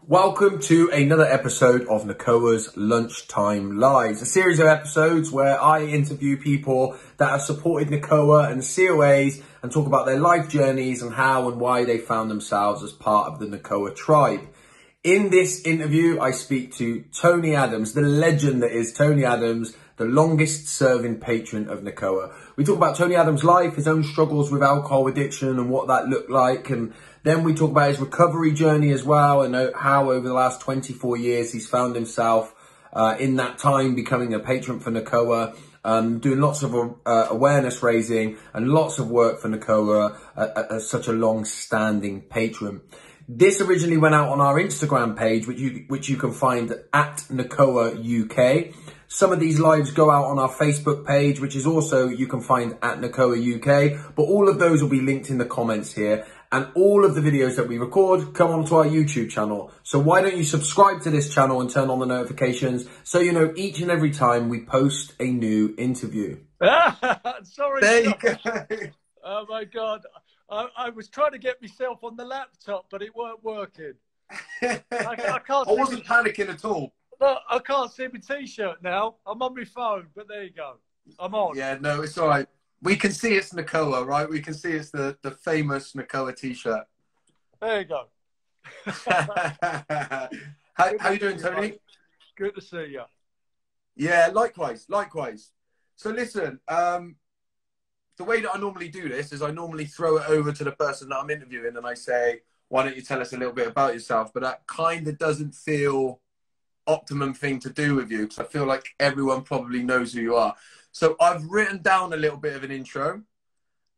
Welcome to another episode of Nacoa's Lunchtime Lives, a series of episodes where I interview people that have supported Nacoa and COAs and talk about their life journeys and how and why they found themselves as part of the Nacoa tribe. In this interview, I speak to Tony Adams, the legend that is Tony Adams, the longest serving patron of Nacoa. We talk about Tony Adams' life, his own struggles with alcohol addiction and what that looked like. And then we talk about his recovery journey as well and how over the last 24 years he's found himself in that time becoming a patron for Nacoa, doing lots of awareness raising and lots of work for Nacoa as such a long-standing patron. This originally went out on our Instagram page, which you can find at Nacoa UK. Some of these lives go out on our Facebook page, which is also you can find at Nacoa UK. But all of those will be linked in the comments here. And all of the videos that we record come onto our YouTube channel. So why don't you subscribe to this channel and turn on the notifications so you know each and every time we post a new interview. Sorry. There you go. Oh my God. I was trying to get myself on the laptop, but it weren't working. I can't. I wasn't panicking at all. Look, I can't see my T-shirt now. I'm on my phone, but there you go. I'm on. Yeah, no, it's all right. We can see it's Nicola, right? We can see it's the famous Nicola T-shirt. There you go. How you doing, Tony? Good to see you. Yeah, likewise. So listen, the way that I normally do this is I normally throw it over to the person that I'm interviewing and I say, why don't you tell us a little bit about yourself? But that kind of doesn't feel optimum thing to do with you because I feel like everyone probably knows who you are. So I've written down a little bit of an intro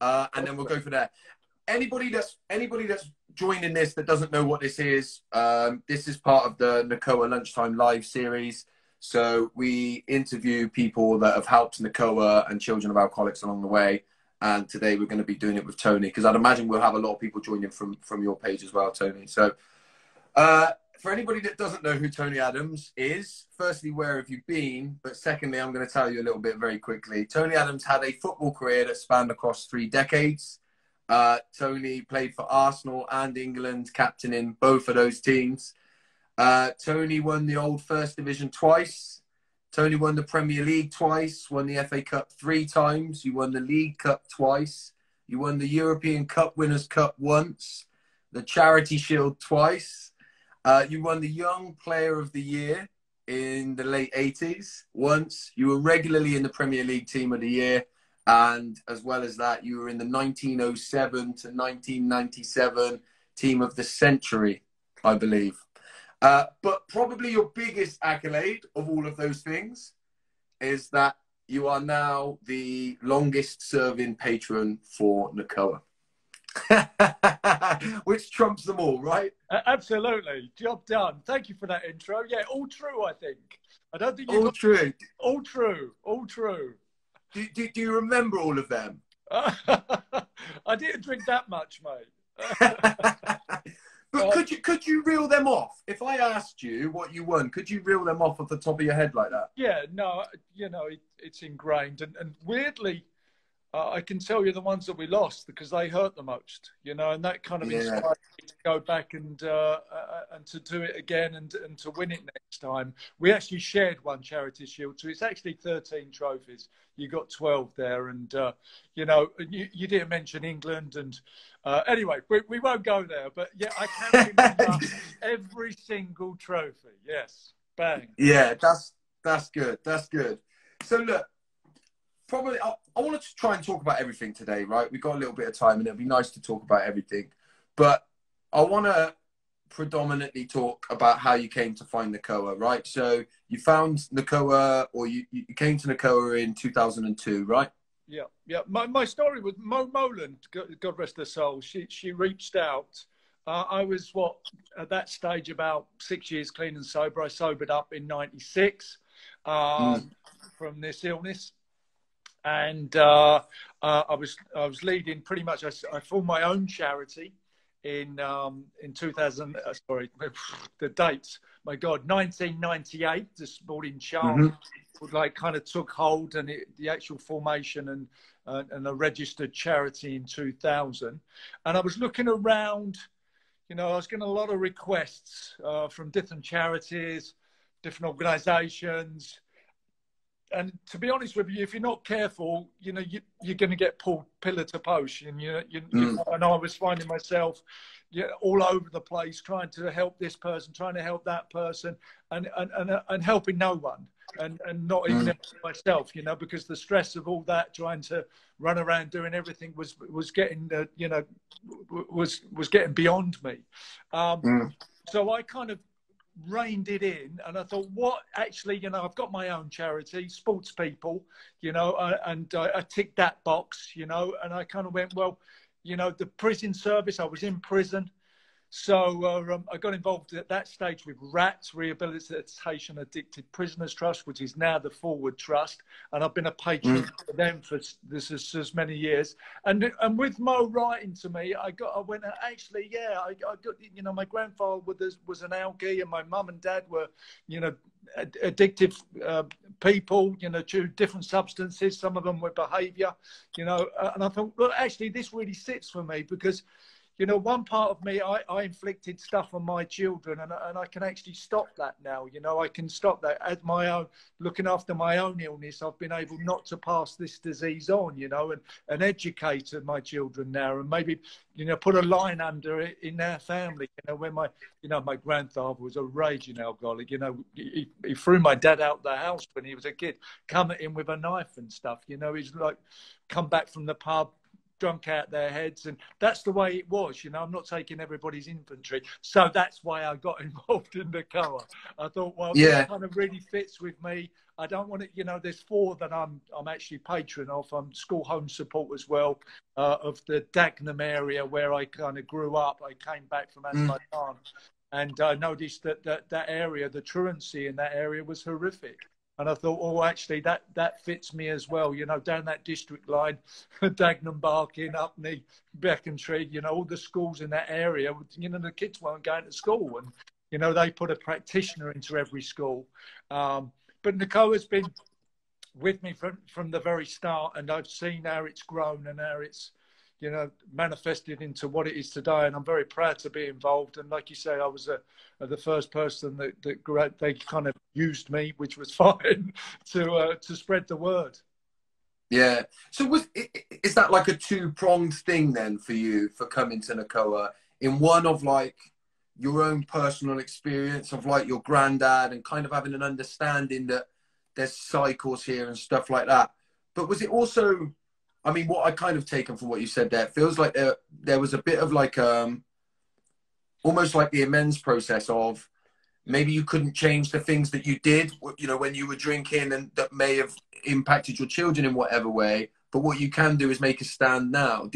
and then we'll go from there. Anybody that's joining this that doesn't know what this is part of the Nacoa Lunchtime Live series. So we interview people that have helped Nacoa and children of alcoholics along the way. And today we're going to be doing it with Tony, because I'd imagine we'll have a lot of people joining from your page as well, Tony. So for anybody that doesn't know who Tony Adams is, firstly, where have you been? But secondly, I'm going to tell you a little bit very quickly. Tony Adams had a football career that spanned across 3 decades. Tony played for Arsenal and England, captaining both of those teams. Tony won the old First Division twice. Tony won the Premier League twice, won the FA Cup 3 times. You won the League Cup twice. You won the European Cup Winners' Cup once, the Charity Shield twice. You won the Young Player of the Year in the late 80s once. You were regularly in the Premier League Team of the Year. And as well as that, you were in the 1907 to 1997 Team of the Century, I believe. But probably your biggest accolade of all of those things is that you are now the longest serving patron for Nacoa. Which trumps them all, right? Absolutely. Job done. Thank you for that intro. Yeah, all true, I think. I don't think all true. All true. All true. Do you remember all of them? I didn't drink that much, mate. But could you reel them off? If I asked you what you won, could you reel them off the top of your head like that? Yeah, no, you know, it's ingrained. And weirdly, I can tell you the ones that we lost because they hurt the most, you know, and that kind of inspired me to go back and to do it again and to win it next time. We actually shared one Charity Shield, so it's actually 13 trophies. You got 12 there, and you know, you didn't mention England, and anyway, we won't go there. But yeah, I can remember every single trophy. Yes, bang. Yeah, that's good. That's good. So look. Probably, I want to try and talk about everything today, right? We've got a little bit of time and it'll be nice to talk about everything. But I want to predominantly talk about how you came to find Nacoa, right? So you found Nacoa, or you came to Nacoa in 2002, right? Yeah, yeah. My story with Mo Moland, God rest her soul, she reached out. I was, at that stage, about 6 years clean and sober. I sobered up in 96 from this illness. And I was leading pretty much. I formed my own charity in 2000. Sorry, the dates. My God, 1998. The sporting chant like kind of took hold, and the actual formation and a registered charity in 2000. And I was looking around, you know, I was getting a lot of requests from different charities, different organisations. And to be honest with you, if you're not careful, you know, you're going to get pulled pillar to post. And, and I was finding myself all over the place, trying to help this person, trying to help that person, and helping no one. And not even myself, you know, because the stress of all that, trying to run around doing everything was getting, was getting beyond me. So I kind of reined it in, and I thought, what actually, you know, I've got my own charity, sports people, you know, and I ticked that box, you know, and I kind of went, well, you know, the prison service, I was in prison. So I got involved at that stage with RATS, Rehabilitation Addicted Prisoners Trust, which is now the Forward Trust. And I've been a patron for them for as many years. And with Mo writing to me, I went, actually, yeah, I got, you know, my grandfather was an alkie, and my mum and dad were, you know, addictive people, you know, to different substances. Some of them were behaviour, you know. And I thought, well, actually, this really sits for me because, you know, one part of me, I inflicted stuff on my children, and I can actually stop that now. You know, I can stop that. As my own, looking after my own illness, I've been able not to pass this disease on, you know, and educate my children now, and maybe, you know, put a line under it in their family. You know, when my grandfather was a raging alcoholic, you know, he threw my dad out the house when he was a kid, come at him with a knife and stuff. You know, he's like, come back from the pub, drunk out their heads, and that's the way it was. You know, I'm not taking everybody's inventory, so that's why I got involved in Nacoa. I thought, well, this kind of really fits with me. I don't want to, you know, there's 4 that I'm actually patron of. I'm school home support as well, of the Dagenham area where I kind of grew up. I came back from Azerbaijan, and I noticed that area, the truancy in that area was horrific. And I thought, oh, actually, that fits me as well. You know, down that district line, Dagenham, Barking, Upney, Becontree, you know, all the schools in that area, you know, the kids weren't going to school. And, you know, they put a practitioner into every school. But Nacoa's been with me from the very start, and I've seen how it's grown and how it's, you know, manifested into what it is today. And I'm very proud to be involved. And like you say, I was the first person that they kind of used me, which was fine, to spread the word. Yeah. So is that like a 2-pronged thing then for you for coming to Nacoa? In one of like your own personal experience of like your granddad and kind of having an understanding that there's cycles here and stuff like that. But was it also, I mean, what I kind of taken from what you said there, it feels like there was a bit of like almost like the amends process of maybe you couldn't change the things that you did, you know, when you were drinking, and that may have impacted your children in whatever way. But what you can do is make a stand now.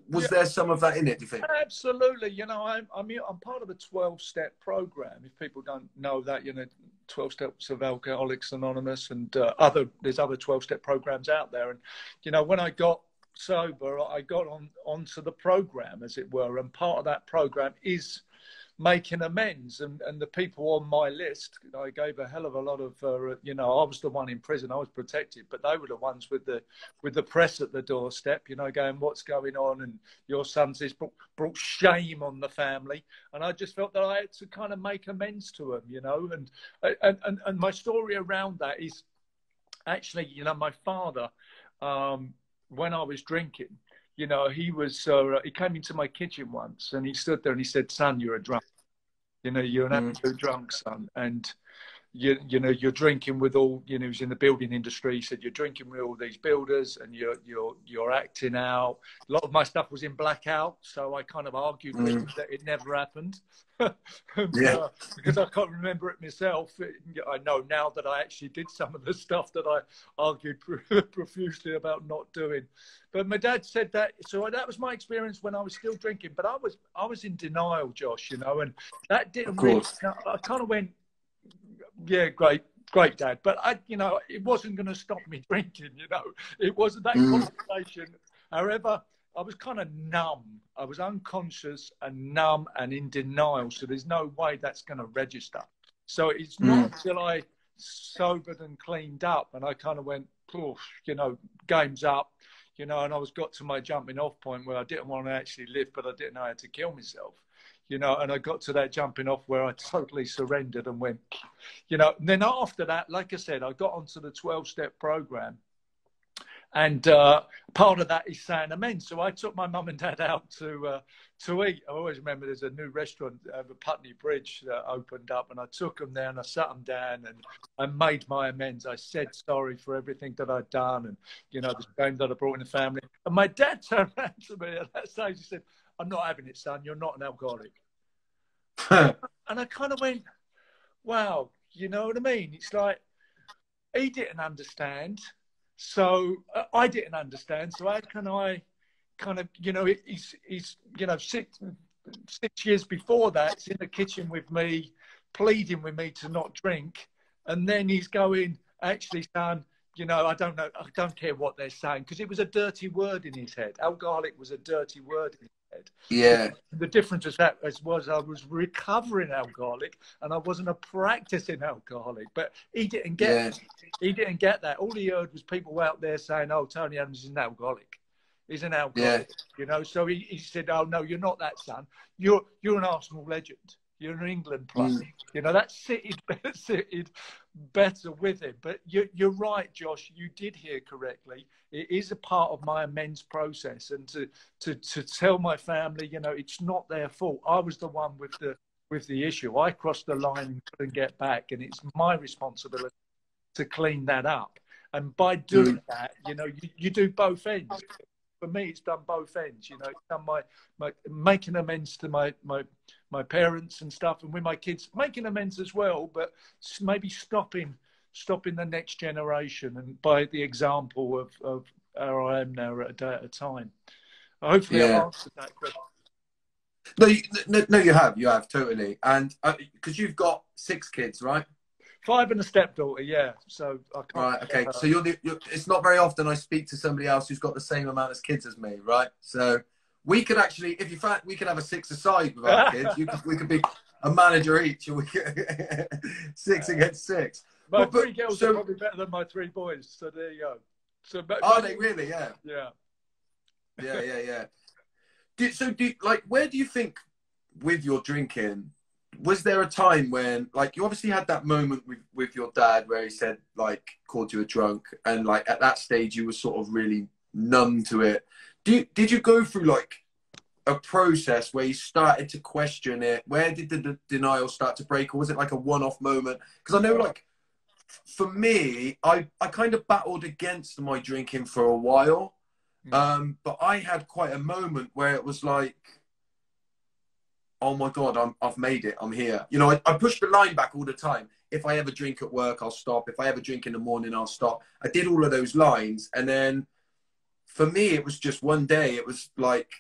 Was there some of that in it, do you think? Absolutely. You know, I'm part of a 12-step program. If people don't know that, you know, 12 steps of Alcoholics Anonymous, and there's other 12-step programs out there. And, you know, when I got sober, I got onto the program, as it were. And part of that program is making amends, and the people on my list, I gave a hell of a lot of, you know, I was the one in prison, I was protected, but they were the ones with the press at the doorstep, you know, going, what's going on, and your son's this brought shame on the family. And I just felt that I had to kind of make amends to them, you know. And my story around that is actually, you know, my father, when I was drinking, you know, he came into my kitchen once, and he stood there and he said, son, you're a drunk. You know, you're an absolute drunk, son. And, you know, you're drinking with all, you know, he was in the building industry. He said, you're drinking with all these builders, and you're acting out. A lot of my stuff was in blackout, so I kind of argued with him that it never happened. Because I can't remember it myself. I know now that I actually did some of the stuff that I argued profusely about not doing. But my dad said that, so that was my experience when I was still drinking. But I was in denial, Josh, you know, and that didn't really. I kind of went, yeah, great, Dad. But you know, it wasn't going to stop me drinking. You know, it wasn't that conversation. However, I was kind of numb. I was unconscious and numb and in denial. So there's no way that's going to register. So it's not until I sobered and cleaned up, and I kind of went, you know, game's up, you know, and got to my jumping off point where I didn't want to actually live, but I didn't know how to kill myself. you know, and I got to that jumping off where I totally surrendered and went, you know, and then after that, like I said, I got onto the 12-step program. And part of that is saying amends. So I took my mum and dad out to eat. I always remember there's a new restaurant over Putney Bridge that opened up, and I took them there and I sat them down and I made my amends. I said sorry for everything that I'd done and, you know, the shame that I brought in the family. And my dad turned around to me at that stage. He said, "I'm not having it, son. You're not an alcoholic." And I kind of went, wow, you know what I mean? It's like he didn't understand. So I didn't understand. So how can I kind of, you know, he's you know, 6 years before that, he's in the kitchen with me, pleading with me to not drink. And then he's going, actually, son, you know, I don't care what they're saying, because it was a dirty word in his head. Alcoholic was a dirty word in his head. Yeah. The difference was that was I was recovering alcoholic and I wasn't a practicing alcoholic. But he didn't get he didn't get that. All he heard was people out there saying, "Oh, Tony Adams is an alcoholic. He's an alcoholic." You know, so he said, "Oh no, you're not that, son. You're an Arsenal legend. You're an England player." You know, that sitted better with him. But you're right, Josh. You did hear correctly. It is a part of my amends process, and to tell my family, you know, it's not their fault. I was the one with the issue. I crossed the line and couldn't get back, and it's my responsibility to clean that up. And by doing that, you know, you do both ends. For me, it's done both ends. You know, it's done my making amends to my parents and stuff, and with my kids making amends as well, but maybe stopping the next generation, and by the example of how I am now at a day at a time. Hopefully I've answered that question. No, you have totally. And because you've got 6 kids, right? 5 and a stepdaughter, yeah. So I can't. Right, okay. So you're it's not very often I speak to somebody else who's got the same amount of kids as me, right? So we could actually, if you fact, we could have a 6-a-side with our kids. We could be a manager each, and we could 6 against 6. My 3 girls are probably better than my 3 boys. So there you go. So are they really? Yeah. Yeah. Like, where do you think with your drinking? Was there a time when, like, you obviously had that moment with your dad where he said, like, called you a drunk, and like at that stage you were sort of really numb to it. Did you go through like a process where you started to question it? Where did the denial start to break, or was it like a one-off moment? Because I know, like, for me, I kind of battled against my drinking for a while, but I had quite a moment where it was like, oh my God, I've made it. I'm here. You know, I push the line back all the time. If I ever drink at work, I'll stop. If I ever drink in the morning, I'll stop. I did all of those lines. And then for me, it was just one day. It was like,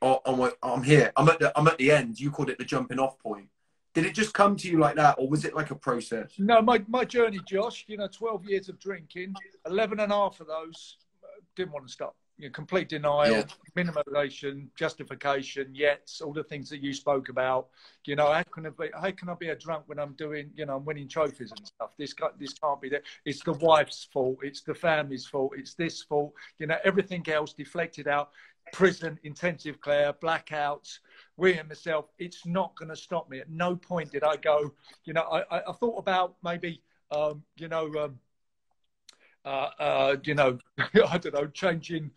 oh, I'm here. I'm at the end. You called it the jumping off point. Did it just come to you like that? Or was it like a process? No, my journey, Josh, you know, 12 years of drinking, 11 and a half of those didn't want to stop. You know, complete denial, minimization, justification, yet all the things that you spoke about. You know, how can I be a drunk when I'm doing, you know, I'm winning trophies and stuff? This can't be there. It's the wife's fault. It's the family's fault. It's this fault. You know, everything else deflected out. Prison, intensive care, blackouts, and myself. It's not going to stop me. At no point did I go. You know, I thought about maybe, you know, I don't know, changing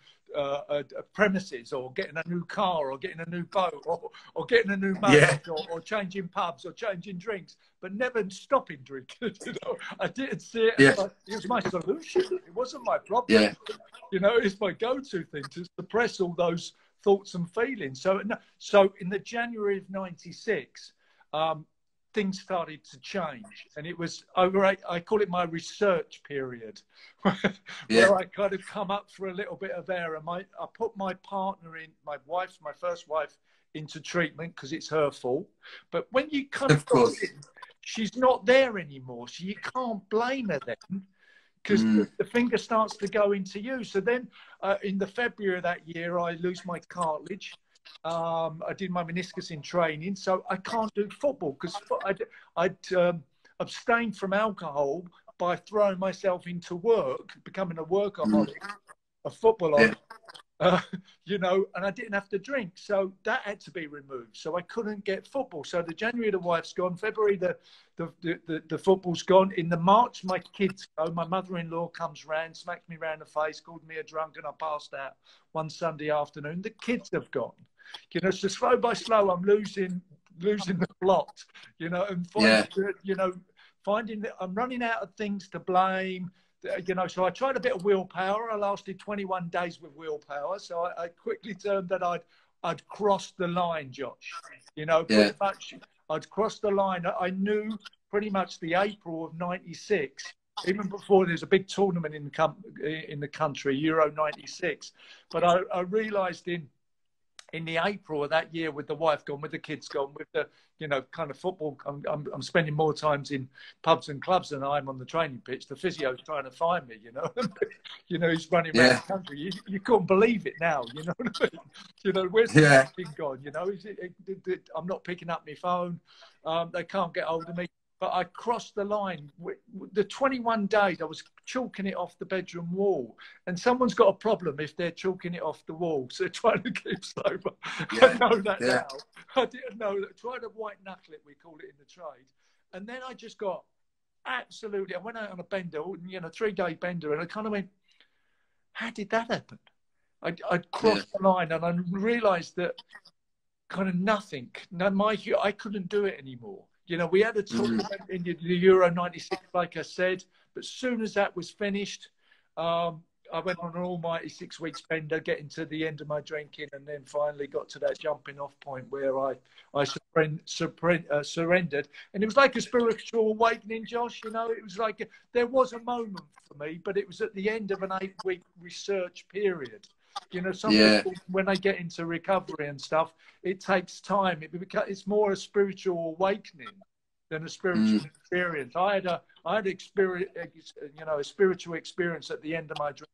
premises, or getting a new car, or getting a new boat, or getting a new marriage, or changing pubs, or changing drinks, but never stopping drinking. You know, I didn't see it. Like, it was my solution. It wasn't my problem. Yeah. You know, it's my go-to thing to suppress all those thoughts and feelings. So in the January of '96. Things started to change, and it was over. I call it my research period, where I kind of come up for a little bit of air. And I put my partner in, my first wife, into treatment because it's her fault. But when you kind of course, she's not there anymore, so you can't blame her then, because the finger starts to go into you. So then, in the February of that year, I lose my cartilage. I did my meniscus in training, so I can't do football because I'd abstained from alcohol by throwing myself into work, becoming a workaholic, a footballer. you know, and I didn't have to drink. So that had to be removed. So I couldn't get football. So the January, the wife's gone. February, the football's gone. In the March, my kids go. My mother-in-law comes round, smacks me round the face, called me a drunk, and I passed out one Sunday afternoon. The kids have gone. You know, so slow by slow, I'm losing the plot, you know, and finding that I'm running out of things to blame. You know, so I tried a bit of willpower. I lasted 21 days with willpower. So I quickly turned that I'd crossed the line, Josh. You know, pretty much I'd crossed the line. I knew pretty much the April of '96, even before there's a big tournament in the country, Euro '96. But I realised in the April of that year, with the wife gone, with the kids gone, with the, you know, kind of football, I'm spending more times in pubs and clubs than I am on the training pitch. The physio's trying to find me, you know. You know, he's running around the country. You couldn't believe it now, you know what I mean? You know, where's the thing gone? You know, I'm not picking up my phone. They can't get hold of me. But I crossed the line. The 21 days, I was chalking it off the bedroom wall. And someone's got a problem if they're chalking it off the wall. So they're trying to keep sober. I know that now. I didn't know that. Try to white knuckle it, we call it in the trade. And then I just got absolutely, I went out on a bender, you know, 3-day bender, and I kind of went, how did that happen? I'd crossed the line, and I realised that kind of nothing. I couldn't do it anymore. You know, we had a tournament in the Euro '96, like I said, but as soon as that was finished, I went on an almighty 6 weeks bender, getting to the end of my drinking, and then finally got to that jumping off point where I surrendered. And it was like a spiritual awakening, Josh. You know, it was like there was a moment for me, but it was at the end of an 8-week research period. You know, some people, when they get into recovery and stuff, it takes time. It's more a spiritual awakening than a spiritual experience. I had experience, you know, a spiritual experience at the end of my drinking.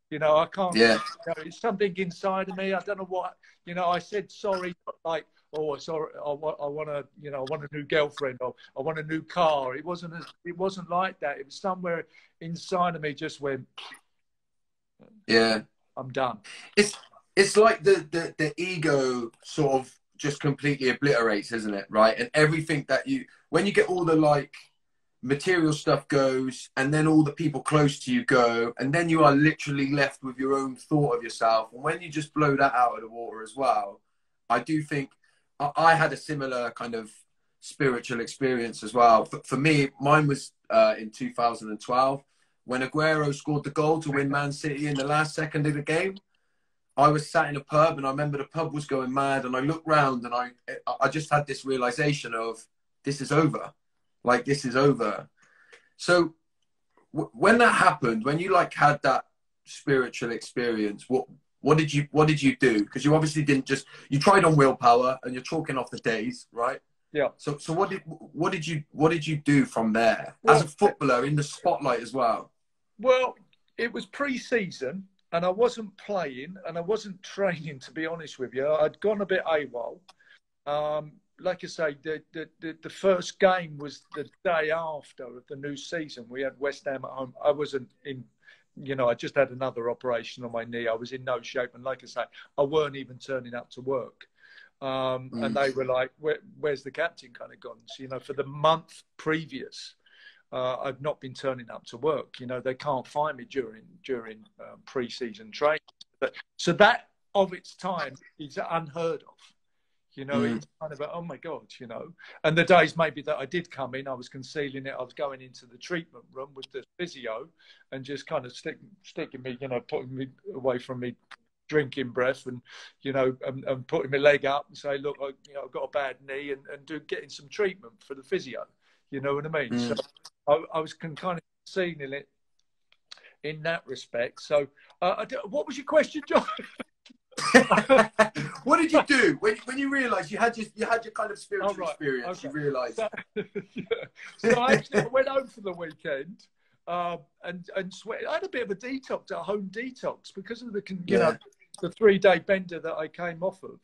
You know, I can't. You know, it's something inside of me. I don't know what. You know, I said sorry, like, oh, sorry, I want a, you know, I want a new girlfriend, or I want a new car. It wasn't like that. It was somewhere inside of me just went. I'm done. It's like the ego sort of just completely obliterates, isn't it? Right. And everything that when you get all the like material stuff goes, and then all the people close to you go, and then you are literally left with your own thought of yourself. And when you just blow that out of the water as well, I do think I had a similar kind of spiritual experience as well. For me, mine was in 2012. When Aguero scored the goal to win Man City in the last second of the game, I was sat in a pub, and I remember the pub was going mad, and I looked round, and I just had this realization of, this is over. Like, this is over. So when that happened, when you like had that spiritual experience, what did you do? Because you obviously didn't you tried on willpower, and you're chalking off the days, right? Yeah. So what did you do from there, as a footballer in the spotlight as well? Well, it was pre-season, and I wasn't playing, and I wasn't training, to be honest with you. I'd gone a bit AWOL. Like I say, the first game was the day after of the new season. We had West Ham at home. I wasn't in, you know, I just had another operation on my knee. I was in no shape, and like I say, I weren't even turning up to work. And they were like, where's the captain kind of gone? So, you know, for the month previous, I've not been turning up to work. You know, they can't find me during pre-season training. So that of its time is unheard of. You know, it's kind of oh my God, you know. And the days maybe that I did come in, I was concealing it. I was going into the treatment room with the physio and just kind of sticking me, you know, putting me away from me drinking breath, and, you know, and putting my leg up and say, look, you know, I've got a bad knee, and getting some treatment for the physio. You know what I mean? So I was kind of seeing it in that respect. So what was your question, John? What did you do when you realised you had your kind of spiritual experience? Okay. You realised. So I actually went home for the weekend and sweat. I had a bit of a detox, a home detox, because of the know, the 3-day bender that I came off of.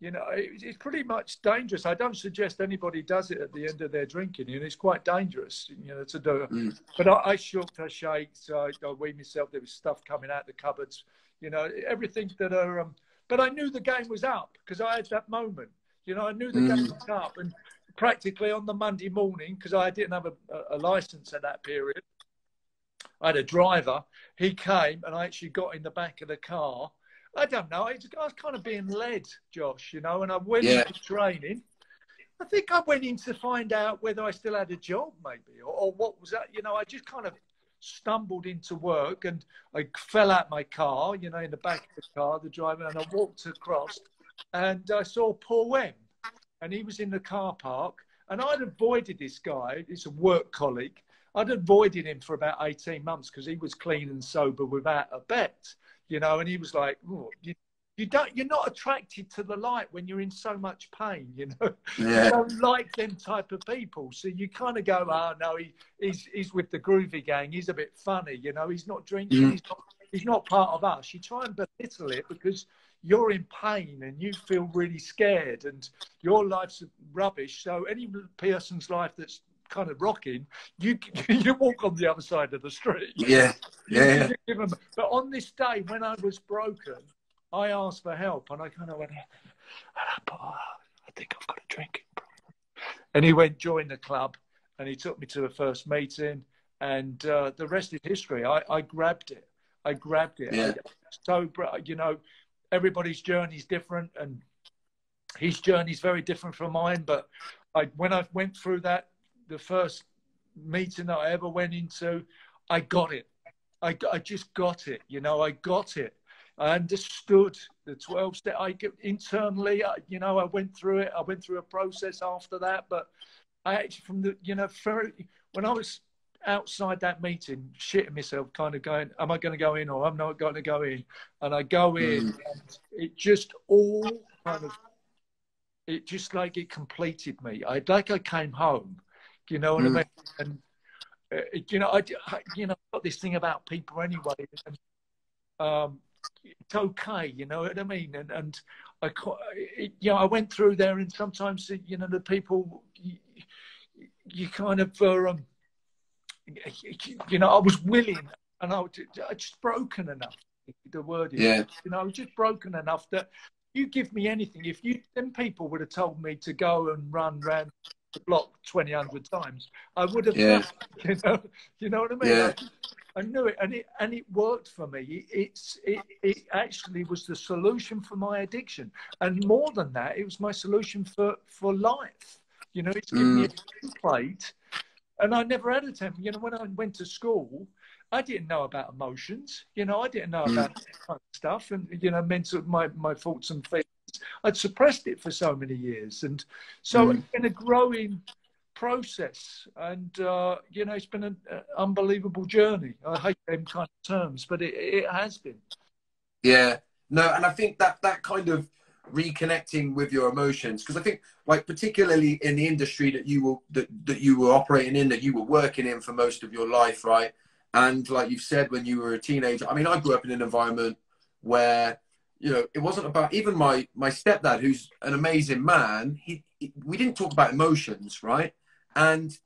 You know, it's pretty much dangerous. I don't suggest anybody does it at the end of their drinking. You know, it's quite dangerous, you know, to do it. But I shook, I shaked, I weed myself. There was stuff coming out the cupboards. you know, everything that are. But I knew the game was up because I had that moment. You know, I knew the game was up, and practically on the Monday morning, because I didn't have a license at that period, I had a driver. He came, and I actually got in the back of the car. I don't know. I was kind of being led, Josh, you know, and I went into training. I think I went in to find out whether I still had a job, maybe, or what was that? You know, I just kind of stumbled into work, and I fell out my car, you know, in the back of the car, the driver, and I walked across, and I saw Paul M, and he was in the car park, and I'd avoided this guy. He's a work colleague. I'd avoided him for about 18 months because he was clean and sober without a bet, you know, and he was like, oh, you're not attracted to the light when you're in so much pain, you know. You don't like them type of people, so you kind of go, oh no, he's with the groovy gang, he's a bit funny, you know, he's not drinking, he's not part of us. You try and belittle it because you're in pain and you feel really scared and your life's rubbish. So any person's life that's kind of rocking, you walk on the other side of the street. But on this day when I was broken, I asked for help, and I kind of went, I think I've got a drinking problem. And he went, join the club, and he took me to the first meeting, and the rest is history. I grabbed it. So, you know, everybody's journey is different, and his journey is very different from mine. But when I went through that, the first meeting that I ever went into, I got it. I just got it. You know, I got it. I understood the 12 step. Internally, you know, I went through it. I went through a process after that. But I actually, from the, you know, when I was outside that meeting, shitting myself, kind of going, am I going to go in or I'm not going to go in? And I go in, and it just all kind of, it just like it completed me. I came home, you know what I mean? And, you know, I got this thing about people anyway. And, it's okay, you know what I mean? And you know, I went through there, and sometimes, you know, the people, you kind of, you know, I was willing, and I just broken enough. The word is, you know, I was just broken enough that you give me anything. If them people would have told me to go and run around the block 200 times, I would have done it, you know what I mean? I knew it, and it worked for me. It actually was the solution for my addiction, and more than that, it was my solution for life. You know, it's given me a template, and I never had a template. You know, when I went to school, I didn't know about emotions. You know, I didn't know about that kind of stuff, and you know, mental my thoughts and feelings. I'd suppressed it for so many years, and so it's been a growing process, and you know, it's been an unbelievable journey. I hate them kind of terms, but it has been. No, and I think that kind of reconnecting with your emotions, because I think, like, particularly in the industry that you were operating in, that you were working in for most of your life, right? And like you've said, when you were a teenager, I mean, I grew up in an environment where, you know, it wasn't about, even my stepdad, who's an amazing man, we didn't talk about emotions, right? And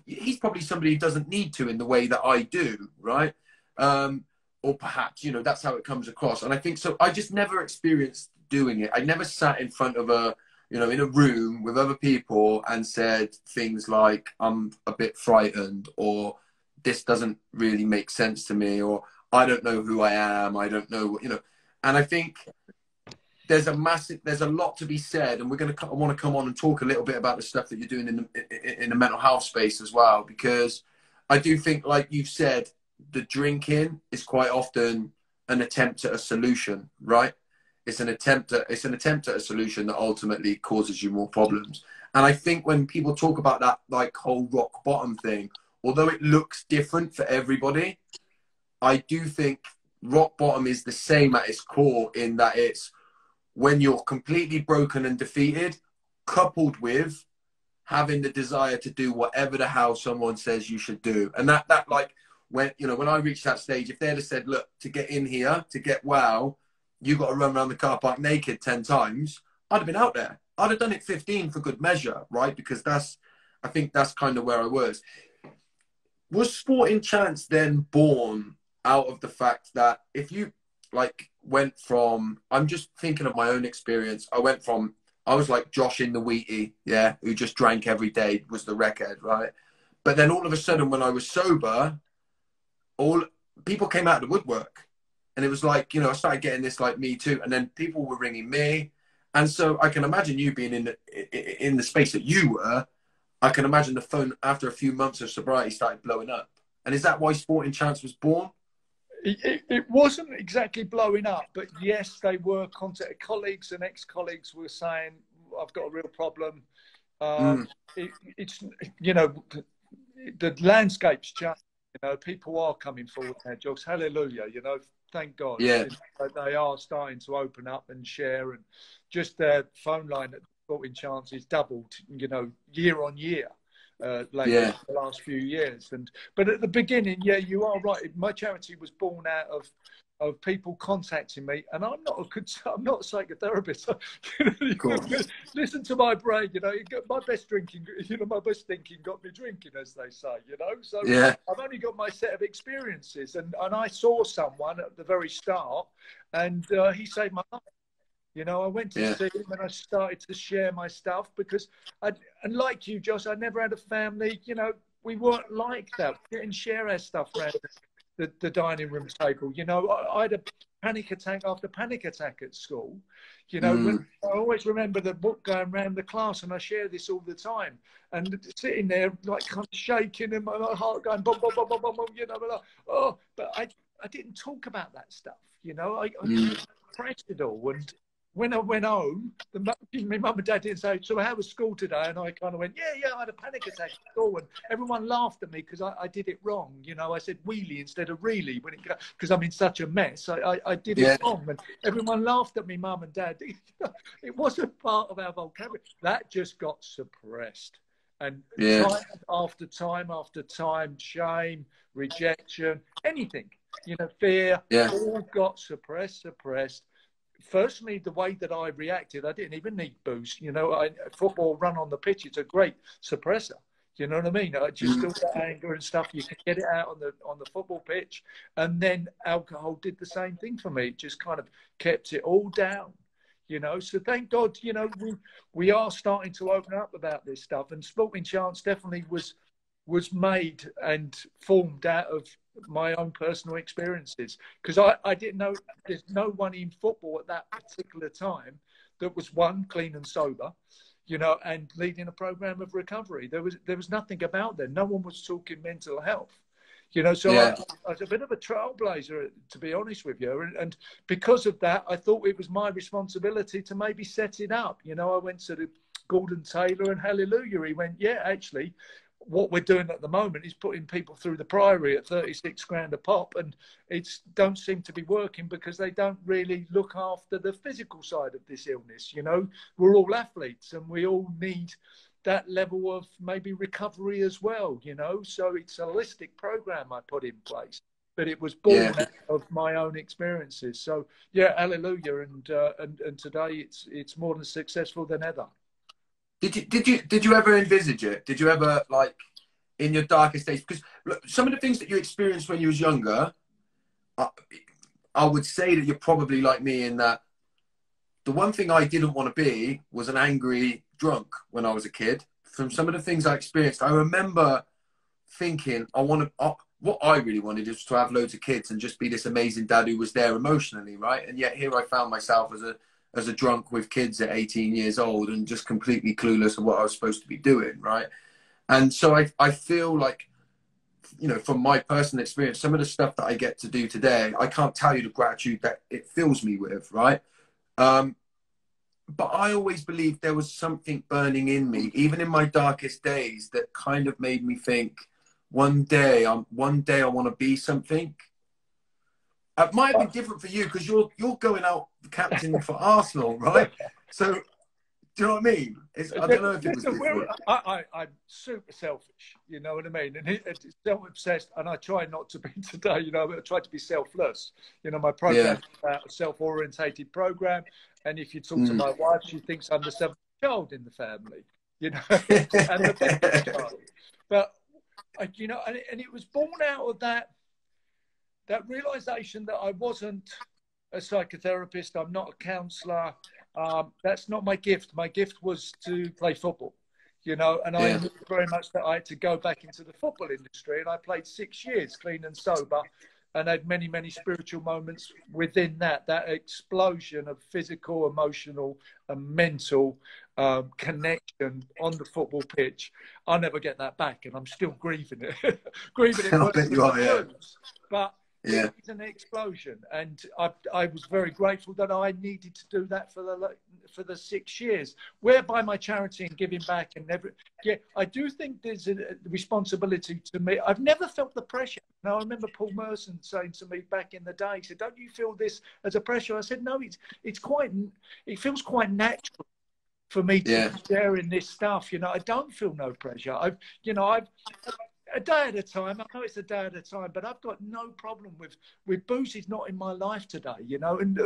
he's probably somebody who doesn't need to in the way that I do, right? Or perhaps, you know, that's how it comes across. And I think so. I just never experienced doing it. I never sat in front of in a room with other people and said things like, I'm a bit frightened, or this doesn't really make sense to me, or I don't know who I am. I don't know, you know. And I think there's a lot to be said, and I want to come on and talk a little bit about the stuff that you're doing in the mental health space as well, because I do think, like you've said, the drinking is quite often an attempt at a solution, right? It's an attempt at a solution that ultimately causes you more problems. And I think when people talk about that, like, whole rock bottom thing, although it looks different for everybody, I do think rock bottom is the same at its core, in that it's when you're completely broken and defeated, coupled with having the desire to do whatever the hell someone says you should do. And that like, when I reached that stage, if they'd have said, look, to get in here, to get wow, you got to run around the car park naked 10 times, I'd have been out there. I'd have done it 15 for good measure, right? Because I think that's kind of where I was. Was Sporting Chance then born out of the fact that if you like went from, I'm just thinking of my own experience. I was like Josh in the Wheatie, yeah, who just drank every day, was the wreckhead, right? But then all of a sudden when I was sober, all people came out of the woodwork. And it was like, you know, I started getting this like Me Too. And then people were ringing me. And so I can imagine you being in the space that you were. I can imagine the phone after a few months of sobriety started blowing up. And is that why Sporting Chance was born? It wasn't exactly blowing up, but yes, they were contacted. Colleagues and ex-colleagues were saying, I've got a real problem. It's, you know, the landscape's changed. You know, people are coming forward now, Josh. Hallelujah. You know, thank God. Yeah. They are starting to open up and share, and just their phone line at Sporting Chance is doubled, you know, year on year. The last few years, but at the beginning, yeah, you are right. My charity was born out of people contacting me, and I'm not a psychotherapist. Cool. Listen to my brain, you know. My best thinking got me drinking, as they say, you know. So yeah. I've only got my set of experiences, and I saw someone at the very start, and he saved my life. You know, I went to see him and I started to share my stuff because and like you, Josh, I never had a family. You know, we weren't like that. We didn't share our stuff around the dining room table. You know, I had a panic attack after panic attack at school. You know, I always remember the book going around the class, and I share this all the time. And sitting there, like, kind of shaking, and my heart going, boom, boom, boom, boom, boom, boom, you know, like, oh, but I didn't talk about that stuff. You know, I pressed it all. And when I went home, my mum and dad didn't say, so how was school today? And I kind of went, yeah, I had a panic attack at school. And everyone laughed at me because I did it wrong. You know, I said wheelie instead of really because I'm in such a mess. I did it wrong. And everyone laughed at me, mum and dad. It wasn't part of our vocabulary. That just got suppressed. And time after time after time, shame, rejection, anything, you know, fear, all got suppressed. Firstly, the way that I reacted, I didn't even need booze. You know, football run on the pitch, it's a great suppressor. You know what I mean? Just all that anger and stuff, you can get it out on the football pitch. And then alcohol did the same thing for me. It just kind of kept it all down. You know, so thank God, you know, we are starting to open up about this stuff. And Sporting Chance definitely was made and formed out of my own personal experiences, because I didn't know, there's no one in football at that particular time that was clean and sober, you know, and leading a program of recovery. There was nothing about there. No one was talking mental health, you know. So I was a bit of a trailblazer, to be honest with you, and because of that, I thought it was my responsibility to maybe set it up. You know, I went to the Gordon Taylor, and hallelujah, he went, yeah, actually, what we're doing at the moment is putting people through the Priory at 36 grand a pop, and it's don't seem to be working because they don't really look after the physical side of this illness. You know, we're all athletes and we all need that level of maybe recovery as well, you know. So it's a holistic program I put in place, but it was born out of my own experiences. So yeah, hallelujah, and today it's more than successful than ever. Did you ever envisage it? Did you ever, like, in your darkest days? Because look, some of the things that you experienced when you was younger, I would say that you're probably like me in that the one thing I didn't want to be was an angry drunk when I was a kid. From some of the things I experienced, I remember thinking, what I really wanted is to have loads of kids and just be this amazing dad who was there emotionally, right? And yet here I found myself as a drunk with kids at 18 years old and just completely clueless of what I was supposed to be doing, right? And so I feel like, you know, from my personal experience, some of the stuff that I get to do today, I can't tell you the gratitude that it fills me with, right? But I always believed there was something burning in me, even in my darkest days, that kind of made me think, one day I want to be something. It might be different for you because you're going out captain for Arsenal, right? So, do you know what I mean? I don't know if it was different. I'm super selfish, you know what I mean? And it's self-obsessed, and I try not to be today, you know, I try to be selfless. You know, my program is about a self-orientated program, and if you talk to my wife, she thinks I'm the seventh child in the family, you know, and the fifth child. But, you know, and it was born out of that realization that I wasn't a psychotherapist. I'm not a counsellor. That's not my gift. My gift was to play football, you know, and I knew very much that I had to go back into the football industry. And I played 6 years clean and sober, and had many, many spiritual moments within that explosion of physical, emotional, and mental connection on the football pitch. I'll never get that back, and I'm still grieving it, grieving it worse than the blues. But it is an explosion, and I was very grateful that I needed to do that for the 6 years, whereby my charity and giving back and I do think there's a responsibility to me. I've never felt the pressure. Now, I remember Paul Merson saying to me back in the day, he said, "Don't you feel this as a pressure?" I said, "No, it feels quite natural for me to share in this stuff. You know, I don't feel no pressure. I've a day at a time. I know it's a day at a time, but I've got no problem with booze. Is not in my life today, you know. And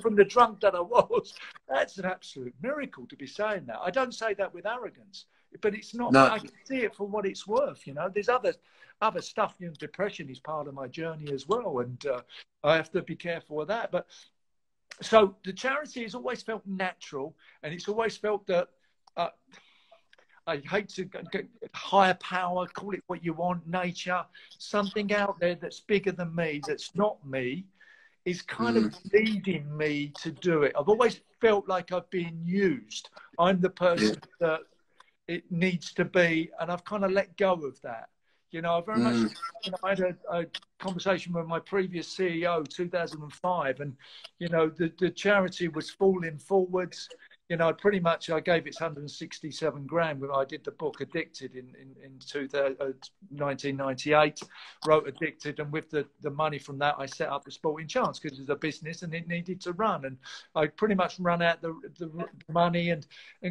from the drunk that I was, that's an absolute miracle to be saying that. I don't say that with arrogance, but it's not. No. I can see it for what it's worth, you know. There's other stuff. You know, depression is part of my journey as well, and I have to be careful with that. But so the charity has always felt natural, and it's always felt that. I hate to get higher power, call it what you want, nature, something out there that's bigger than me, that's not me, is kind of leading me to do it. I've always felt like I've been used. I'm the person that it needs to be, and I've kind of let go of that. You know, I very much, you know, I had a conversation with my previous CEO, 2005, and, you know, the charity was falling forwards. You know, I gave it 167 grand when I did the book Addicted in 1998, wrote Addicted. And with the money from that, I set up the Sporting Chance because it was a business and it needed to run. And I pretty much run out the money and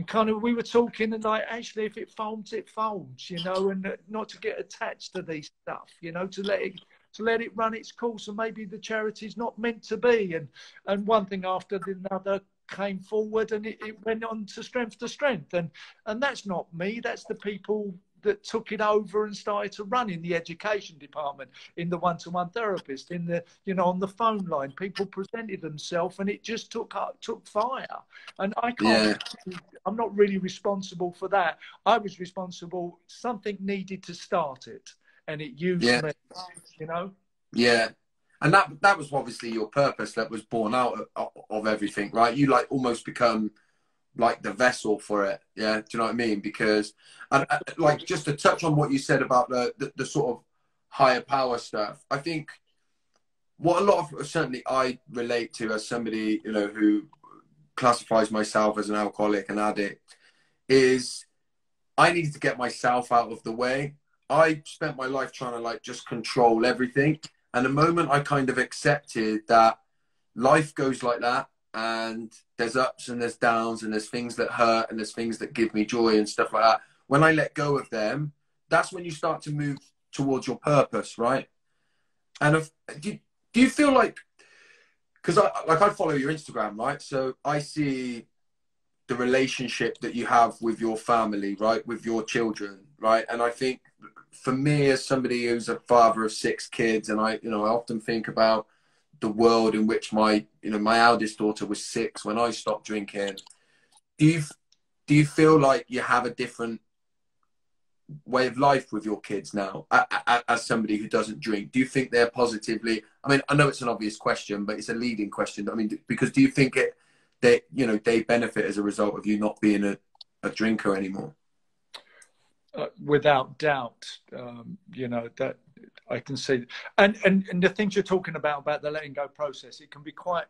kind of, we were talking and like, actually, if it folds, it folds, you know, and not to get attached to these stuff, you know, to let it run its course. And maybe the charity's not meant to be. And one thing after another came forward, and it went on to strength, and that's not me. That's the people that took it over and started to run in the education department, in the one-to-one therapist, in the, you know, on the phone line. People presented themselves, and it just took fire. And I can't. I'm not really responsible for that. I was responsible. Something needed to start it, and it used me. You know. Yeah. And that was obviously your purpose that was born out of everything, right? You like almost become like the vessel for it. Yeah. Do you know what I mean? Because like, just to touch on what you said about the sort of higher power stuff, I think what a lot of, certainly I relate to as somebody, you know, who classifies myself as an alcoholic, an addict, is I needed to get myself out of the way. I spent my life trying to like just control everything. And the moment I kind of accepted that life goes like that, and there's ups and there's downs, and there's things that hurt and there's things that give me joy and stuff like that, when I let go of them, that's when you start to move towards your purpose, right? And do you feel like, because I follow your Instagram, right? So I see the relationship that you have with your family, right? With your children, right? And I think, for me, as somebody who's a father of 6 kids, and I often think about the world in which my eldest daughter was 6 when I stopped drinking. Do you feel like you have a different way of life with your kids now, as somebody who doesn't drink? Do you think they're positively? I mean, I know it's an obvious question, but it's a leading question. I mean, because do you think they benefit as a result of you not being a drinker anymore? Without doubt, you know, that I can see, and the things you're talking about the letting go process, it can be quite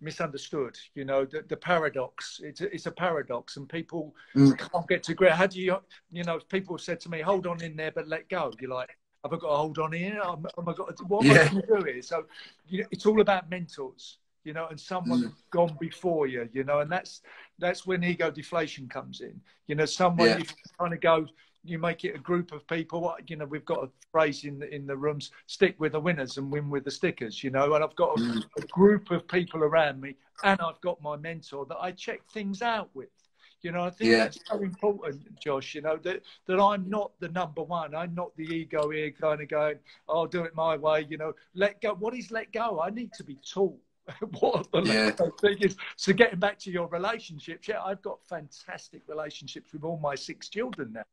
misunderstood. You know, the paradox. It's a paradox, and people can't get to grasp. How do you know? People have said to me, "Hold on in there, but let go." You're like, "Have I got to hold on here? What am I going to do here?" So, you know, it's all about mentors. You know, and someone gone before you, you know, and that's when ego deflation comes in. You know, someone you kind of go, you make it a group of people. You know, we've got a phrase in the rooms: stick with the winners and win with the stickers. You know, and I've got a group of people around me, and I've got my mentor that I check things out with. You know, I think that's so important, Josh, you know, that I'm not the number one. I'm not the ego here kind of going, I'll do it my way, you know. Let go. What is let go? I need to be taught. what the Yeah. thing is. So getting back to your relationships, yeah, I've got fantastic relationships with all my 6 children now.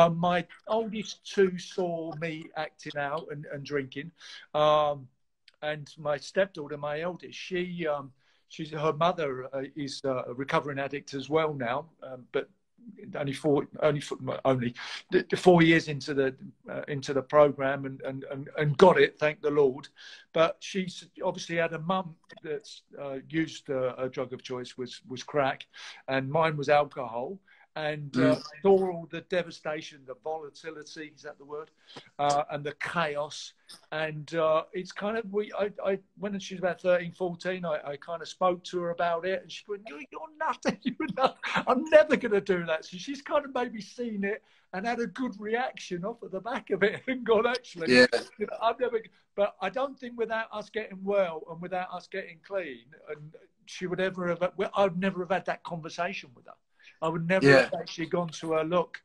My oldest 2 saw me acting out and drinking, and my stepdaughter, my eldest, her mother is a recovering addict as well now, but only 4 years into the program and got it, thank the Lord. But she's obviously had a mum that's used a drug of choice was crack, and mine was alcohol. And saw all the devastation, the volatility, is that the word, and the chaos. And it's kind of, when she was about 13, 14, I kind of spoke to her about it, and she went, you're nothing, you're nothing. I'm never going to do that. So she's kind of maybe seen it and had a good reaction off of the back of it and gone, actually, Yeah. you know, I'm never. But I don't think without us getting well and without us getting clean, and she would ever have, I'd never have had that conversation with her. I would never have actually gone to her, look,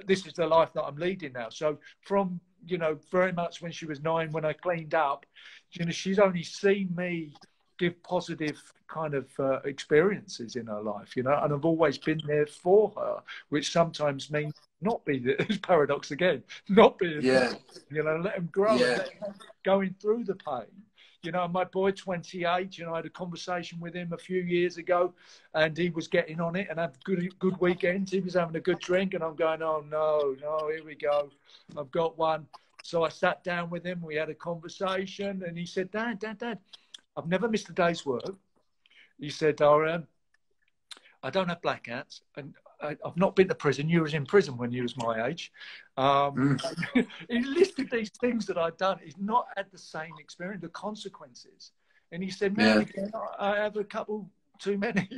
this is the life that I'm leading now. So from, you know, very much when she was 9, when I cleaned up, you know, she's only seen me give positive kind of experiences in her life, you know, and I've always been there for her, which sometimes means not being, paradox again, not being, you know, let them grow, and let them going through the pain. You know, my boy, 28, you know, I had a conversation with him a few years ago, and he was getting on it and had good weekends. He was having a good drink, and I'm going, oh, no, here we go. I've got one. So I sat down with him. We had a conversation, and he said, Dad, I've never missed a day's work. He said, I don't have blackouts, and I've not been to prison. You was in prison when you was my age. He listed these things that I'd done. He's not had the same experience, the consequences. And he said, now and again, I have a couple too many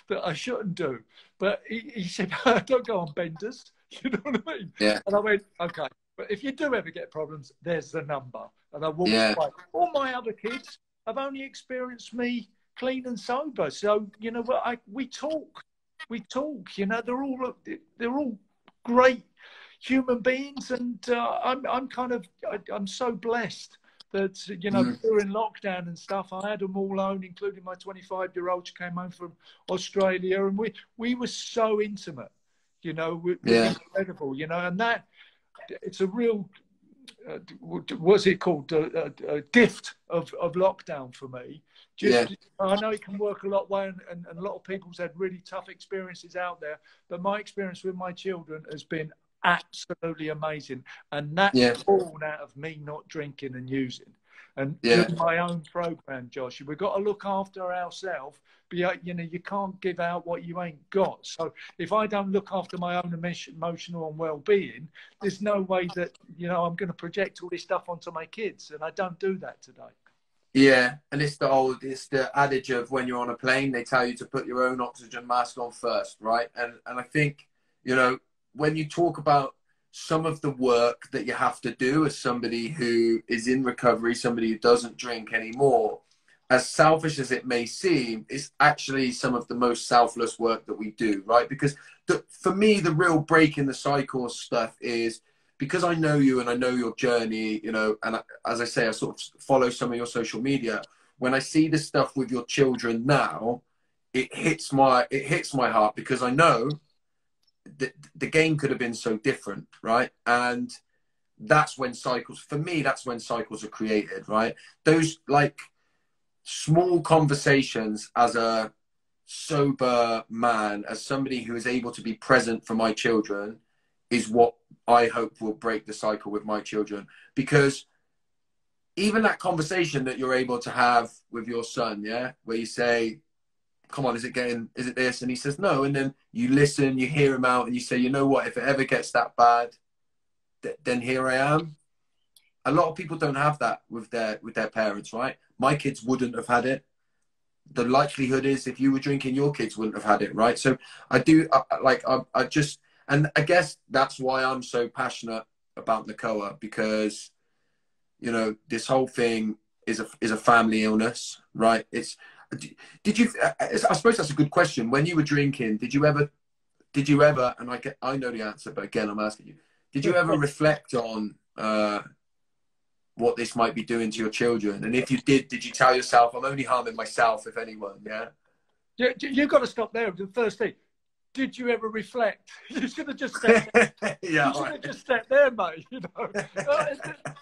that I shouldn't do. But he said, don't go on benders. You know what I mean? Yeah. And I went, okay. But if you do ever get problems, there's the number. And I walked away. All my other kids have only experienced me clean and sober. So, you know what, we talk, you know, they're all great human beings. And I'm so blessed that, you know, during lockdown and stuff, I had them all own, including my 25-year-old. She came home from Australia, and we were so intimate, you know, incredible, you know, and that, it's a real, what's it called, a gift of lockdown for me. I know it can work a lot way, and a lot of people's had really tough experiences out there, but my experience with my children has been absolutely amazing, and that's born out of me not drinking and using and doing my own program. Josh, we've got to look after ourselves, but you know, you can't give out what you ain't got. So if I don't look after my own emotional and well-being, there's no way that, you know, I'm going to project all this stuff onto my kids, and I don't do that today. Yeah, and it's the adage of when you're on a plane, they tell you to put your own oxygen mask on first, right? And I think, you know, when you talk about some of the work that you have to do as somebody who is in recovery, somebody who doesn't drink anymore, as selfish as it may seem, it's actually some of the most selfless work that we do, right? Because for me, the real break in the cycle stuff is, because I know you and I know your journey, you know, and as I say, I sort of follow some of your social media. When I see this stuff with your children now, it hits my heart, because I know that the game could have been so different, right? And that's when cycles, for me, that's when cycles are created, right? Those like small conversations as a sober man, as somebody who is able to be present for my children, is what I hope will break the cycle with my children. Because even that conversation that you're able to have with your son, where you say, come on, is it this? And he says no. And then you listen, you hear him out, and you say, you know what, if it ever gets that bad, then here I am. A lot of people don't have that with their parents, right? My kids wouldn't have had it. The likelihood is, if you were drinking, your kids wouldn't have had it, right? So I just, and I guess that's why I'm so passionate about Nacoa, because, you know, this whole thing is a family illness, right? Did you, I suppose that's a good question. When you were drinking, did you ever, and I know the answer, but again, I'm asking you, did you ever reflect on what this might be doing to your children? And if you did you tell yourself, I'm only harming myself, if anyone? Yeah. You've got to stop there. The first thing, did you ever reflect? You should have just stepped there. Yeah, you should have just stepped there, mate. You know,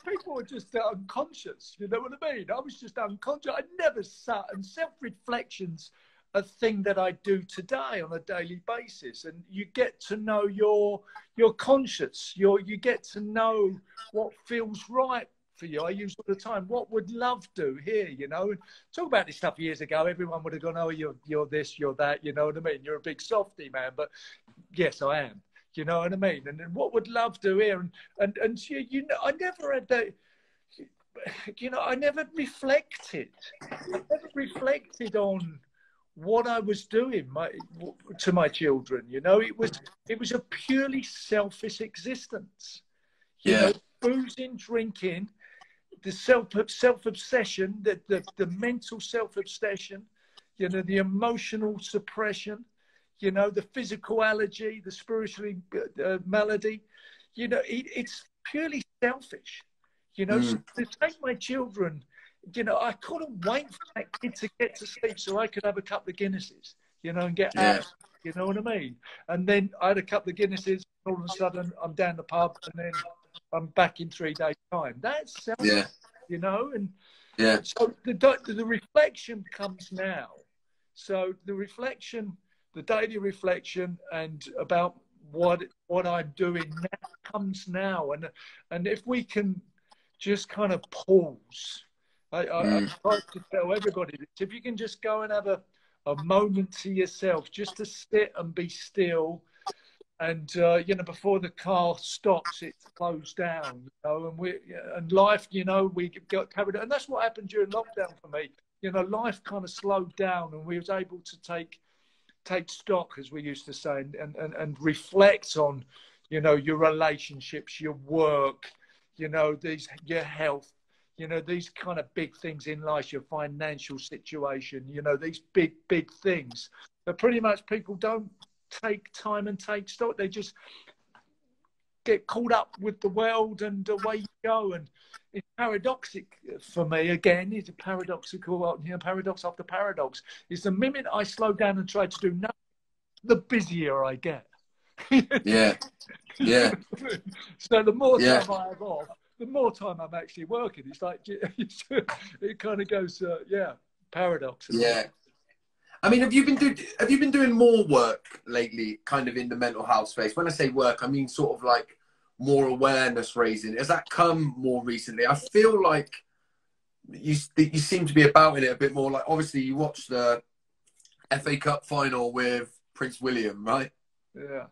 people were just unconscious. You know what I mean? I was just unconscious. I never sat, and self-reflection's a thing that I do today on a daily basis. And you get to know your conscious. You get to know what feels right for you. I use all the time, what would love do here, you know? And talk about this stuff years ago, everyone would have gone, oh, you're this, you're that, you know what I mean? You're a big softie, man. But yes, I am. You know what I mean? And what would love do here? And you know, I never had that, you know, I never reflected. I never reflected on what I was doing to my children. You know, it was a purely selfish existence. You know, boozing, drinking, the self-obsession, the mental self-obsession, you know, the emotional suppression, you know, the physical allergy, the spiritual malady, you know, it's purely selfish, you know. So to take my children, you know, I couldn't wait for that kid to get to sleep so I could have a couple of Guinnesses, you know, and get out, you know what I mean? And then I had a couple of Guinnesses, and all of a sudden I'm down the pub, and then I'm back in 3 days' time. That's selfish, you know? And so the reflection comes now. So the reflection, the daily reflection, and about what I'm doing now comes now. And if we can just kind of pause, I try to tell everybody this, if you can just go and have a moment to yourself, just to sit and be still. And you know, before the car stops, it slows down. You know, and life, you know, we got carried on, and that's what happened during lockdown for me. You know, life kind of slowed down, and we was able to take stock, as we used to say, and reflect on, you know, your relationships, your work, you know, your health, you know, these kind of big things in life, your financial situation, you know, these big things. But pretty much people don't take time and take stock. They just get caught up with the world, and away you go. And it's paradoxic for me. Again, it's a paradoxical, you know, paradox after paradox. Is the minute I slow down and try to do nothing, the busier I get. So the more time I have off, the more time I'm actually working. It's like it kind of goes, paradox. I mean, have you been doing more work lately, kind of in the mental health space? When I say work, I mean sort of like more awareness raising. Has that come more recently? I feel like you seem to be about in it a bit more. Like, obviously, you watched the FA Cup final with Prince William, right? Yeah.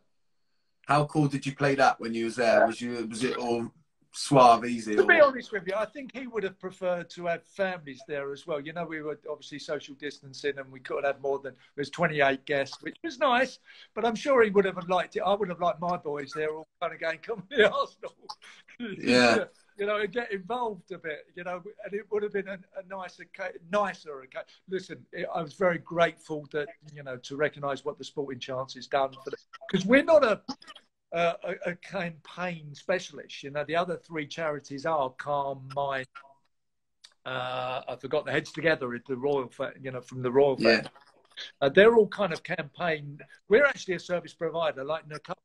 How cool did you play that when you was there? Was it all suave, easy? To be honest with you, I think he would have preferred to have families there as well. You know, we were obviously social distancing, and we couldn't have more than, there's 28 guests, which was nice, but I'm sure he would have liked it. I would have liked my boys there all kind of going, come to Arsenal. You know, and get involved a bit, you know, and it would have been a nicer. Listen, I was very grateful that, you know, to recognise what the Sporting Chance has done for them, because we're not a campaign specialist. You know, the other three charities are Calm, Mine. I forgot the Heads Together, the Royal, you know, from the Royal Family. They're all kind of campaign. We're actually a service provider, like Nacoa.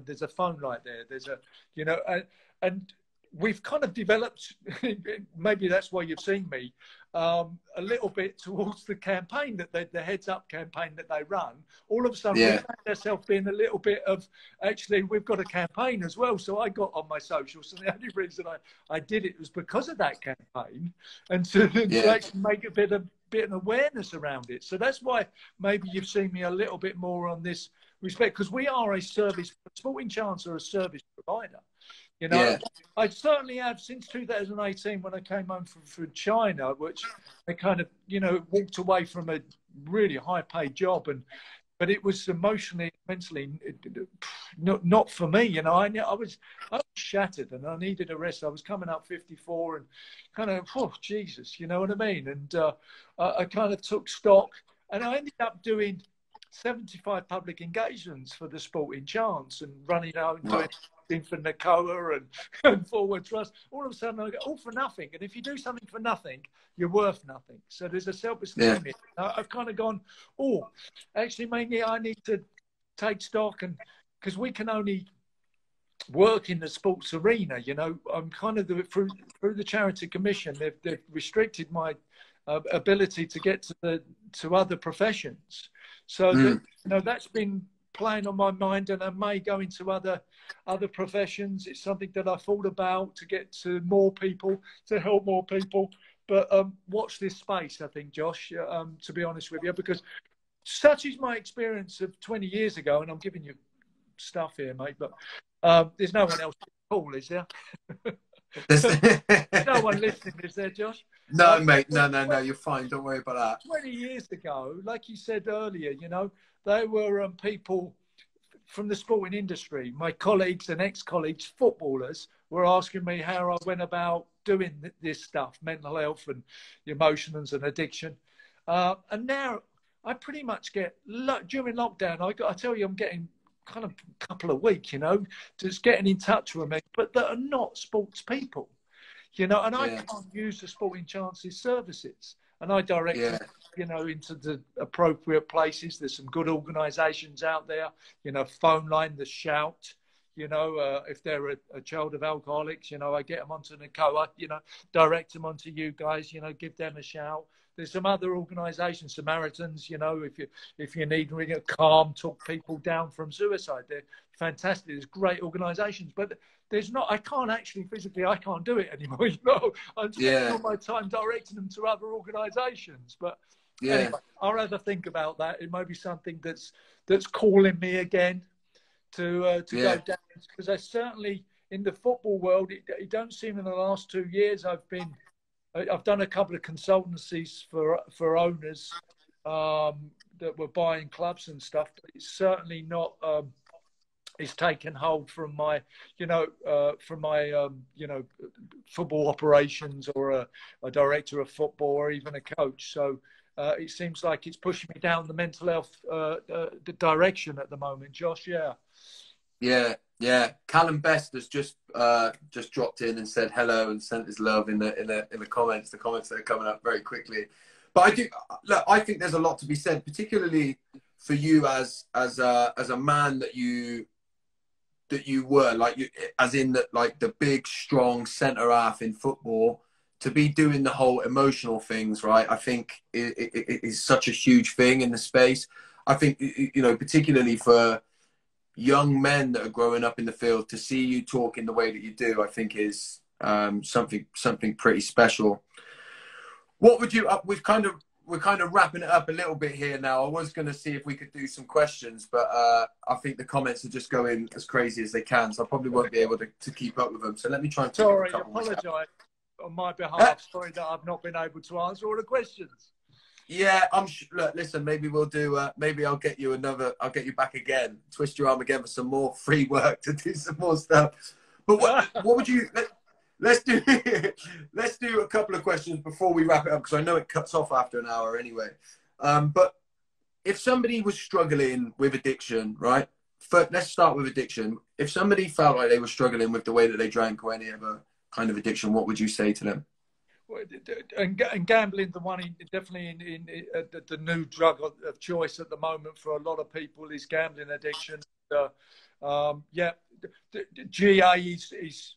There's a phone light there. There's a, you know, and we've kind of developed, maybe that's why you've seen me, a little bit towards the campaign, that the Heads Up campaign that they run. All of a sudden, we found ourselves being a little bit of, actually, we've got a campaign as well. So I got on my socials, and the only reason I did it was because of that campaign, and to actually make a bit of awareness around it. So that's why maybe you've seen me a little bit more on this respect, because we are a service, Sporting Chance are a service provider. You know, I certainly have since 2018, when I came home from China, which I kind of, you know, walked away from a really high-paid job, but it was emotionally, mentally, not for me. You know, I was shattered, and I needed a rest. I was coming up 54, and kind of, oh Jesus, you know what I mean? And I kind of took stock, and I ended up doing 75 public engagements for the Sporting Chance, and running out and doing in for Nacoa and Forward Trust. All of a sudden, I go, all for nothing. And if you do something for nothing, you're worth nothing. So there's a self-esteem. Yeah. I've kind of gone, oh, actually, mainly I need to take stock, and because we can only work in the sports arena, you know. I'm kind of through the charity commission, they've restricted my ability to get to other professions. So that, you know, that's been playing on my mind, and I may go into other professions. It's something that I thought about, to get to more people, to help more people. But watch this space, I think, Josh, to be honest with you, because such is my experience of 20 years ago, and I'm giving you stuff here, mate, but there's no one else to call, is there? No one listening, is there, Josh? No, mate, no, you're fine. Don't worry about that. 20 years ago, like you said earlier, you know, they were people from the sporting industry. My colleagues and ex-colleagues, footballers, were asking me how I went about doing this stuff, mental health and emotions and addiction. And now I pretty much get, during lockdown, I tell you, I'm getting kind of a couple of weeks, you know, just getting in touch with me, but that are not sports people, you know, and I can't use the Sporting Chances services, and I direct them, you know, into the appropriate places. There's some good organisations out there, you know, phone line, the Shout, you know, if they're a child of alcoholics, you know, I get them onto Nacoa, you know, direct them onto you guys, you know, give them a shout. There's some other organisations, Samaritans, you know, if you need a Calm, talk people down from suicide. They're fantastic. There's great organisations, but there's not. I can't actually physically. I can't do it anymore. You know, I'm spending all my time directing them to other organisations. But anyway, I'll rather think about that. It might be something that's calling me again to go down, because I certainly, in the football world, it don't seem in the last 2 years I've done a couple of consultancies for owners that were buying clubs and stuff, but it's certainly not. It's taken hold from my, you know, you know, football operations, or a director of football, or even a coach. So it seems like it's pushing me down the mental health the direction at the moment, Josh. Yeah. Callum Best has just dropped in and said hello and sent his love in the comments. The comments that are coming up very quickly. But I think there's a lot to be said, particularly for you as a man that you were, like, you, as in that, like, the big strong centre half in football, to be doing the whole emotional things, right? I think it is such a huge thing in the space. I think, you know, particularly for young men that are growing up in the field, to see you talk in the way that you do, I think is something pretty special. What would you? We're kind of wrapping it up a little bit here now. I was going to see if we could do some questions, but I think the comments are just going as crazy as they can, so I probably won't be able to keep up with them. So let me try and. Sorry, I apologise on my behalf. Sorry that I've not been able to answer all the questions. Yeah, look, listen, maybe we'll do, maybe I'll get you back again, twist your arm again for some more free work to do some more stuff. But what would you, let's do a couple of questions before we wrap it up, because I know it cuts off after an hour anyway. But if somebody was struggling with addiction, right? Let's start with addiction. If somebody felt like they were struggling with the way that they drank, or any other kind of addiction, what would you say to them? And gambling, definitely in the new drug of choice at the moment for a lot of people is gambling addiction. GA is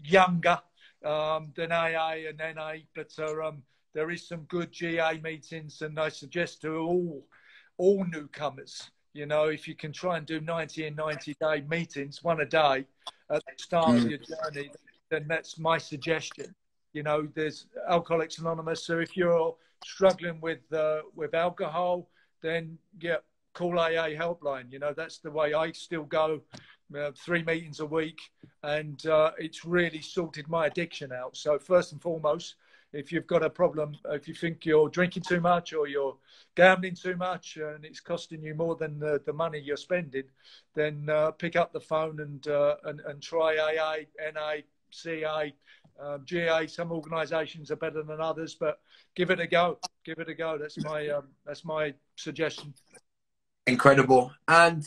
younger than AA and NA, but there is some good GA meetings, and I suggest to all newcomers, you know, if you can try and do 90 and 90-day meetings, one a day at the start of your journey, then that's my suggestion. You know, there's Alcoholics Anonymous. So if you're struggling with alcohol, then call AA helpline. You know, that's the way I still go. 3 meetings a week, and it's really sorted my addiction out. So first and foremost, if you've got a problem, if you think you're drinking too much or you're gambling too much and it's costing you more than the money you're spending, then pick up the phone and try AA, NA, CA. GA, some organisations are better than others, but give it a go. Give it a go. That's my suggestion. Incredible. And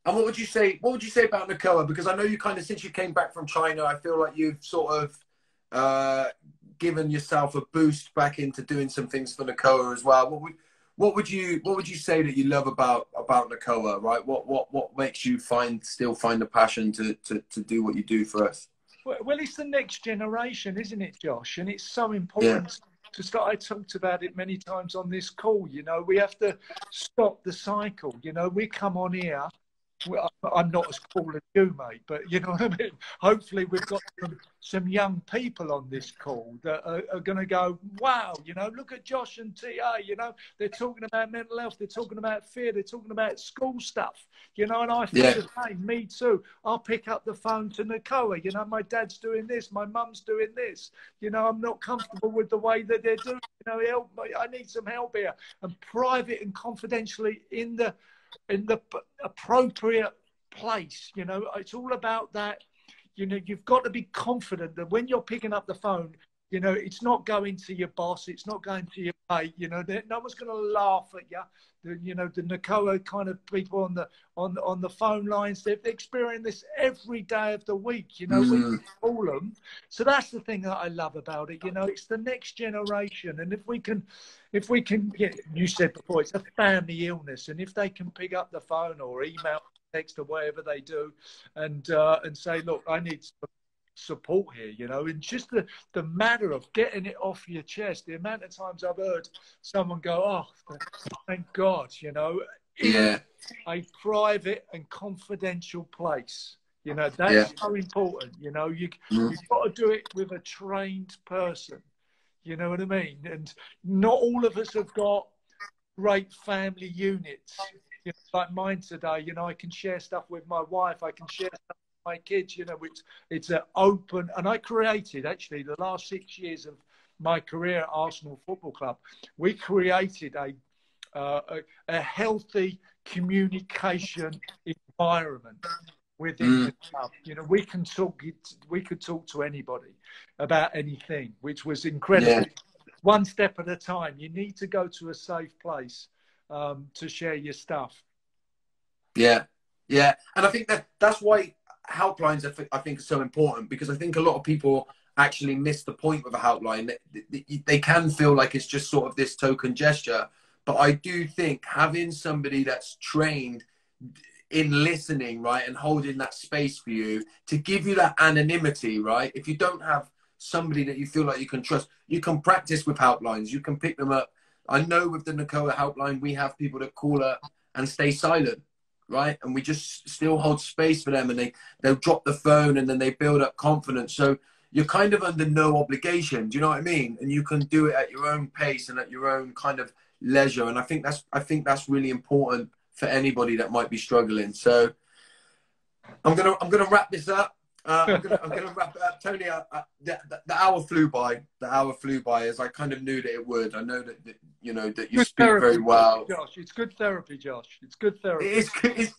And what would you say? What would you say about Nacoa? Because I know you kind of, since you came back from China, I feel like you've sort of given yourself a boost back into doing some things for Nacoa as well. What would you say that you love about Nacoa? Right? What makes you still find the passion to do what you do for us? Well, it's the next generation, isn't it, Josh? And it's so Yeah. important to start. I talked about it many times on this call. You know, we have to stop the cycle. You know, we come on here. Well, I'm not as cool as you, mate, but you know what I mean? Hopefully we've got some young people on this call that are going to go, wow, you know, look at Josh and TA, you know, they're talking about mental health, they're talking about fear, they're talking about school stuff, you know, and I feel the same, me too. I'll pick up the phone to Nacoa, you know, my dad's doing this, my mum's doing this, you know, I'm not comfortable with the way that they're doing, you know, help me, I need some help here. And private and confidentially in the appropriate place. You know, it's all about that. You know, you've got to be confident that when you're picking up the phone, you know, it's not going to your boss, it's not going to your mate. You know, no one's going to laugh at you. You know, the Nacoa kind of people on the phone lines, they've experienced this every day of the week. You know, we call them. So that's the thing that I love about it. You know, it's the next generation, and if we can, yeah, you said before, it's a family illness, and if they can pick up the phone or email, text, or whatever they do, and say, look, I need some support here, you know, and just the matter of getting it off your chest. The amount of times I've heard someone go, oh, thank God, you know, in a private and confidential place. You know, that's so important. You know, you've got to do it with a trained person. You know what I mean? And not all of us have got great family units. You know, like mine today, you know, I can share stuff with my wife. I can share stuff with my kids, you know, it's an open, and I created actually the last 6 years of my career at Arsenal Football Club. We created a healthy communication environment within the club. You know, we could talk to anybody about anything, which was incredible. One step at a time. You need to go to a safe place to share your stuff. Yeah, and I think that's why helplines I think are so important, because I think a lot of people actually miss the point of a helpline. They can feel like it's just sort of this token gesture, but I do think having somebody that's trained in listening, right, and holding that space for you to give you that anonymity, right? If you don't have somebody that you feel like you can trust, you can practice with helplines, you can pick them up. I know with the Nacoa helpline, we have people that call her and stay silent, right? And we just still hold space for them, and they'll drop the phone and then they build up confidence. So you're kind of under no obligation. Do you know what I mean? And you can do it at your own pace and at your own kind of leisure. And I think that's really important for anybody that might be struggling. So I'm gonna wrap this up. I'm gonna wrap it up, Tony. The hour flew by. The hour flew by, as I kind of knew that it would. I know that you know that you speak very well. Josh, it's good therapy, Josh. It's good therapy.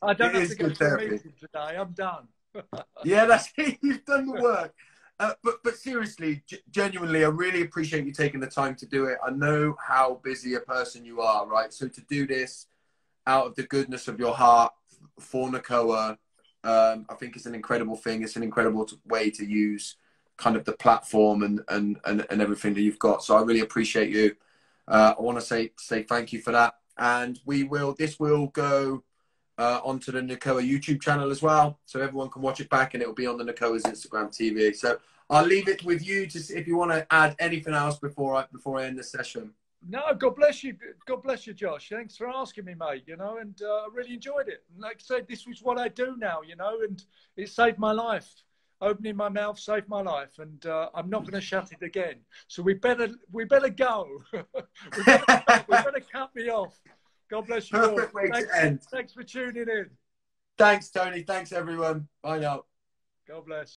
I don't have to go to a meeting today. I'm done. Yeah, that's it. You've done the work. But seriously, genuinely, I really appreciate you taking the time to do it. I know how busy a person you are, right? So to do this out of the goodness of your heart for Nacoa, I think it's an incredible thing. It's an incredible way to use kind of the platform and everything that you've got. So I really appreciate you. I want to say thank you for that. And this will go onto the Nacoa YouTube channel as well, so everyone can watch it back, and it will be on the Nacoa's Instagram TV. So I'll leave it with you to see if you want to add anything else before I end the session. No, God bless you. God bless you, Josh. Thanks for asking me, mate, you know, and I really enjoyed it. And like I said, this was what I do now, you know, and it saved my life. Opening my mouth saved my life, and I'm not going to shut it again. So we better go. we better cut me off. God bless you. Perfect way to end. Thanks for tuning in. Thanks, Tony. Thanks, everyone. Bye now. God bless.